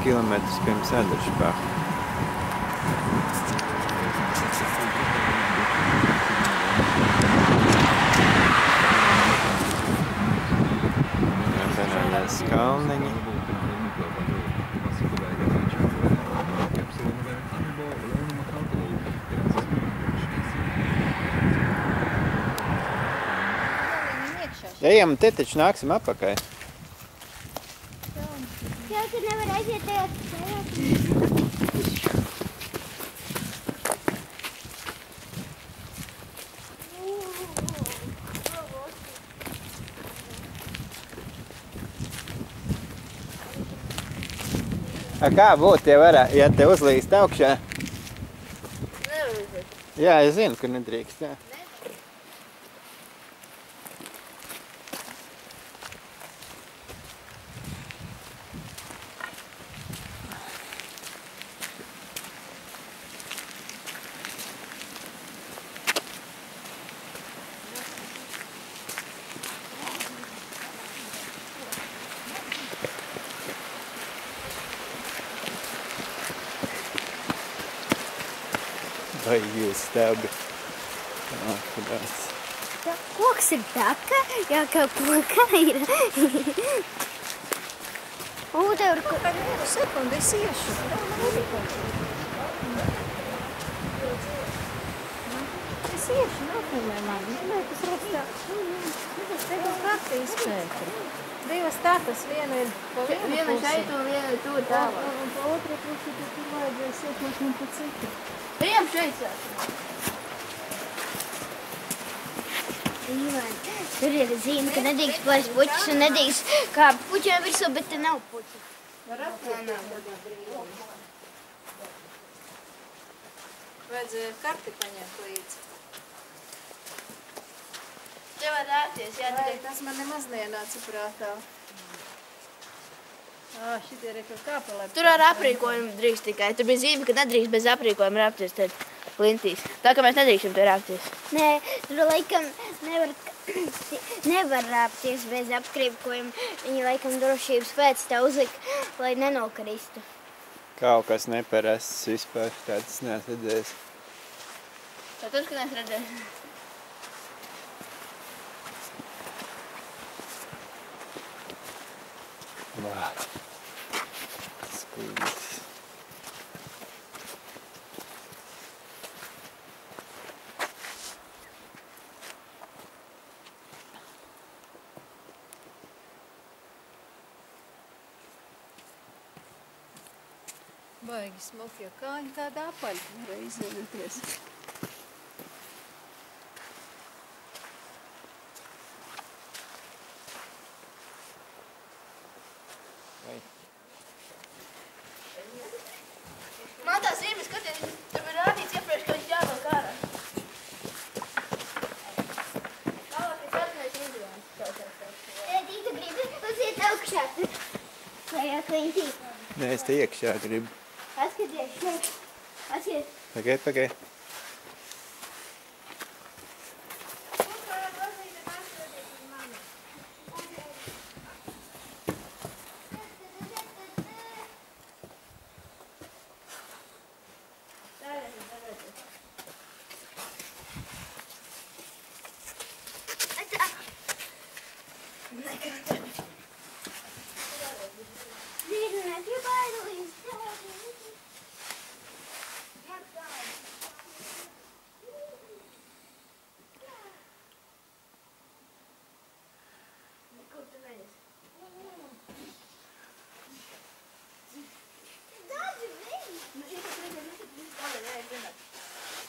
kilometrus pirms Ederžbaha. Parādās kalniņi. Ejam, te taču nāksim apakai. Jā, tu nevar aiziet tajā. Kā būtu, ja te uzlīst augšā? Nevar aiziet. Jā, es zinu, ka nedrīkst, jā. Vai jūs stabi? Akadās. Jā, koks ir taka, jā, kā koka ir. Tev ir kaut kāda vienu sekundi, es iešu. Es iešu, nākamē mani. Tas rakstā. Tas te kaut karti izpēta. Divas takas, viena ir pa vienu pusi. Viena šeit un viena tur tālāk. Un pa otru pusi tur vajadzēs iekot un pa citu. Ejam šeit sāk. Tur ir zīme, ka nedrīkst plēst puķis un nedrīkst kāpt puķiem virsū, bet te nav puķi. Var apkārt? Vajadzēja karti paņemt līdzi. Te var rāpties, jā, tikai Tas man nemaz nenāca prātā. Šitie ir kaut kāpelē. tur ar aprīkojumu drīkst tikai. Tur bija zīme, ka nedrīkst bez aprīkojuma rāpties te plintīs. Tā kā mēs nedrīkstam te rāpties. Nē, tur laikam nevar rāpties bez aprīkojuma. Viņi laikam drošības pēc tā uzlika, lai nenokristu. Kaut kas neparasts vispār, tāds neesmu redzējis. Tā tur, ka mēs redzēsim. Vā. Skūdīgs. Baigi smuki, jo kāņi tāda apaļa varēja izvēlēties. Man tā zīme, skaties, tur bija rādīts iepriekš, ka viņš jāvelk ārā. Tālāk ir sarkanais izvēlēns. Tētī, tu gribi uziet augšā? Vai kliņķī? Nē, es te iekšā gribu. Paskaties šeit. Paskaties. Pagai.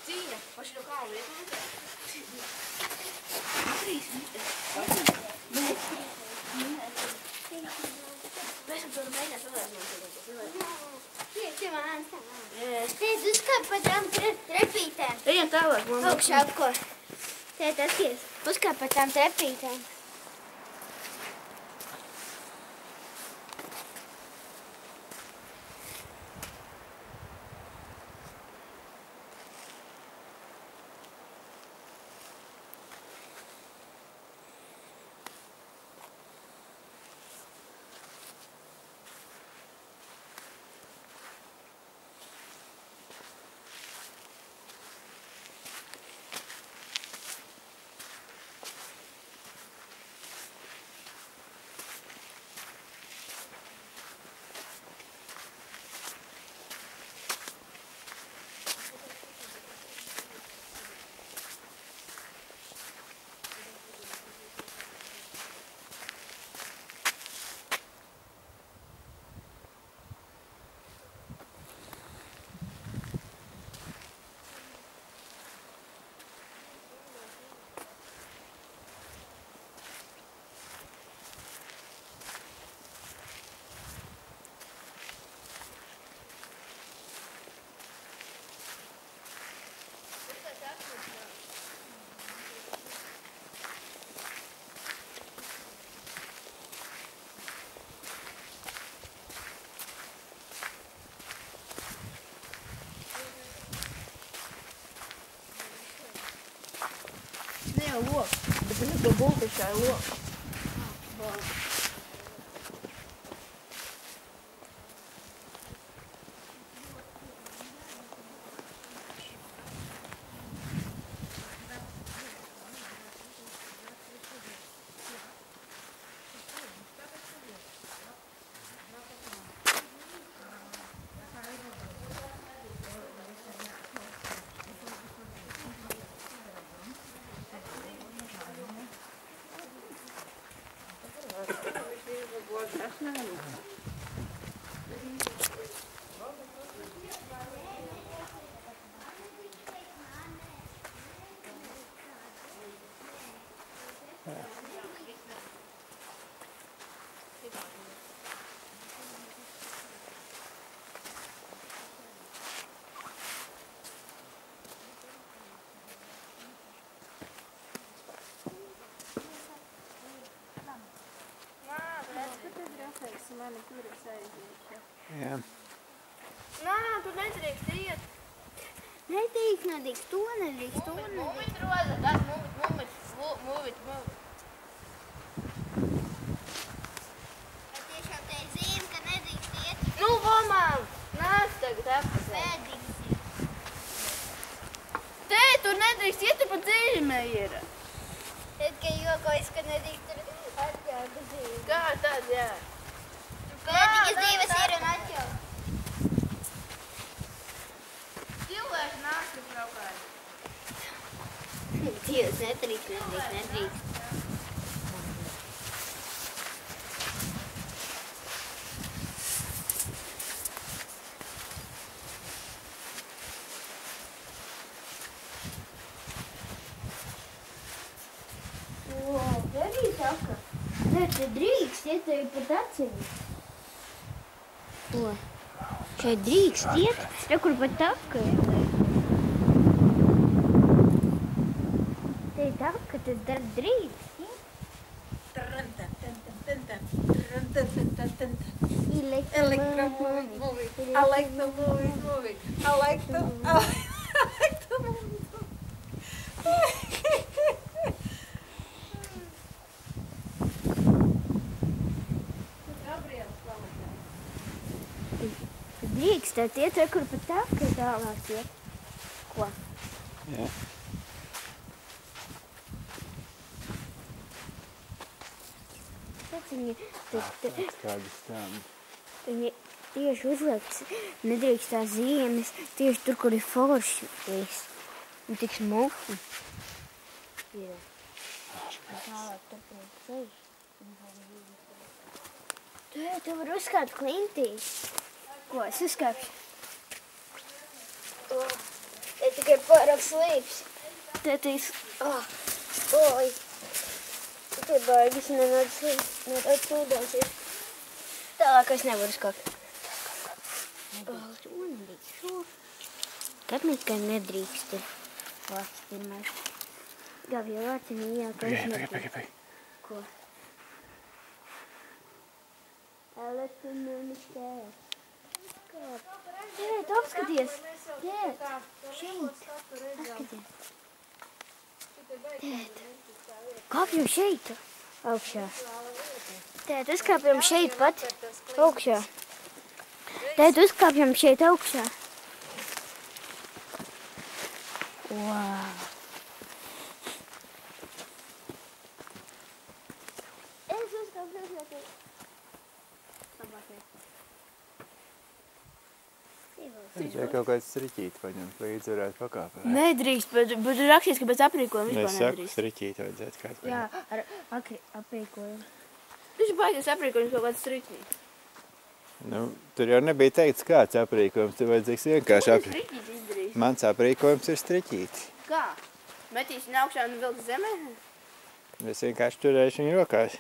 Cīņa, paši no kālu iet. Mēs to mēģināt vēlēt. Tēt, uzkāp pa tām trepītēm. Ejam tālāk, man. Augšā apko. Tēt, atskies. Uzkāp pa tām trepītēm. jau loku, bet es to bultišai loku. Jā. Nā, tu nedrīkst iet. Nedrīkst, to nedrīkst. Mūvit roza, tas mūvit. Tiešām te ir zīme, ka nedrīkst iet. Nu, mamām, nāc tagad apasē. Nedrīkst. Tē, tu nedrīkst iet, tu pa dzīme ir. Tad, ka jokojas, ka nedrīkst tur atļauta zīme. Kā tad, jā? Pēdīgas dzīves ir un atļauta. Cilvēki nāc uz braukāju. Dievs, nedrīkst. Arī saka. Nē, te drīkst iet tevi pat acīm. Šeit drīkst iet? Re, kur pat taka ir. Te ir taka, tad drīkst iet. Electromoving. I like the movies moving. I like the movie. Drīkstēt iet, re, kur pat taka ir tālāk iet. Ko? Jā. Kādi stādi. Viņi tieši uzliekts, nedrīkst tās zīmes, tieši tur, kur ir forši viss. Un tik smuki. Ir. Tālāk turpināt ceļš. Tu var uzkāpt klintīs. Ko, es uzkāpšu? Te tikai pārāk slīps. Te tīs, oi. Te baigas nedaudz slīdāsies. Tālāk es nevaru uzkāpt. To nedrīkst. Kad mēs kā nedrīkst ir vārds pirmais. Gavi jau vārds ir mījāk, es nedrīkst. Ko? Elektronomiskās. Tēt, apskaties! Tēt, šeit! Apskaties! Tēt, kāpjam šeit augšā. Tēt, uzkāpjam šeit pat augšā. Tēt, uzkāpjam šeit augšā. Wow! Es uzkāpju šeit. Ja kaut kāds striķīti paņemt līdzi varētu pakāpēt. Nedrīkst, bet rakstīs, ka bez aprīkojuma vispār Es saku, nedrīkst. striķīti vajadzētu kāds paņemt. Jā, ar aprīkojumu. Viņš ir baigais aprīkojums kaut kāds striķīt. Nu, tur jau nebija teikts kāds aprīkojums, tur vajadzīgs vienkārši aprīkojums. Striķīt izdarīs. Mans aprīkojums ir striķīti. Kā? Metīsi augšā un vilks zemē? Es vienkārši turēšu viņu rokās.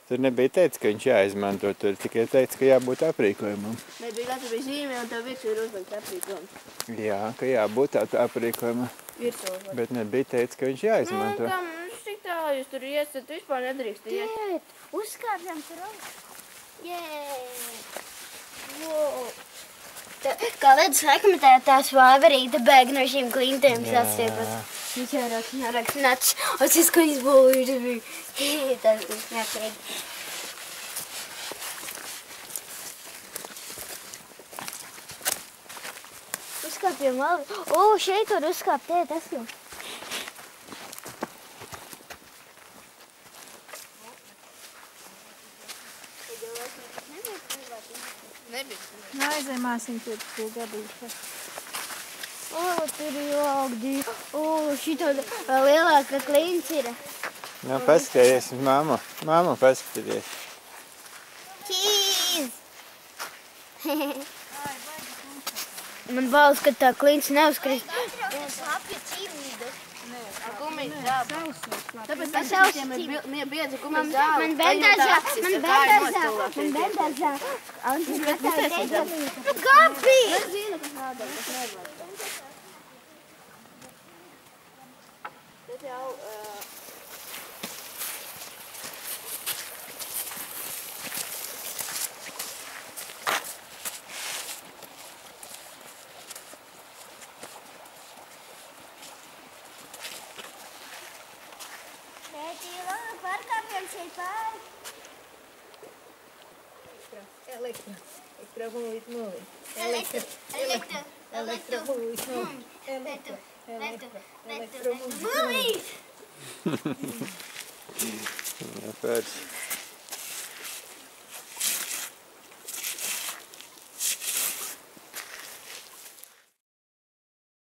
Tur nebija teicis, ka viņš jāizmanto, tur tikai teicis, ka jābūt aprīkojumam. Nebija, tur bija zīme un tev virsū ir uzlikt aprīkojums. Jā, ka jābūt aprīkojumam, Virsū. bet nebija teicis, ka viņš jāizmanto. Nu, kam, tik tālu jūs tur iesat, vispār nedrīkst iet. Tēt, uzkāpjam tur augšā. Jē! Wow! Kā ledus laikmetē tās vāverīte bēg no šīm klintēm sastiepas. Nāc, es kā izbolīju. Tas būs jāpēd. Uzkāpjam vēl. O, šeit var uzkāpt, tas jau. Aizemāsim pie gabīša. O, tur ir augdi. O, šito lielāka klints ir. Nu, paskaties, mammu. Mammu, paskaties. Cheese! Man baudas, ka tā klints neuzkrist. Tāpēc tas sausiem ir biedzi gumis zāle. Man bendārzā. Kapi! Es zinu, kas nādara, kas nevajag. Tas jau... Elektromūvīt. Ja, pēc.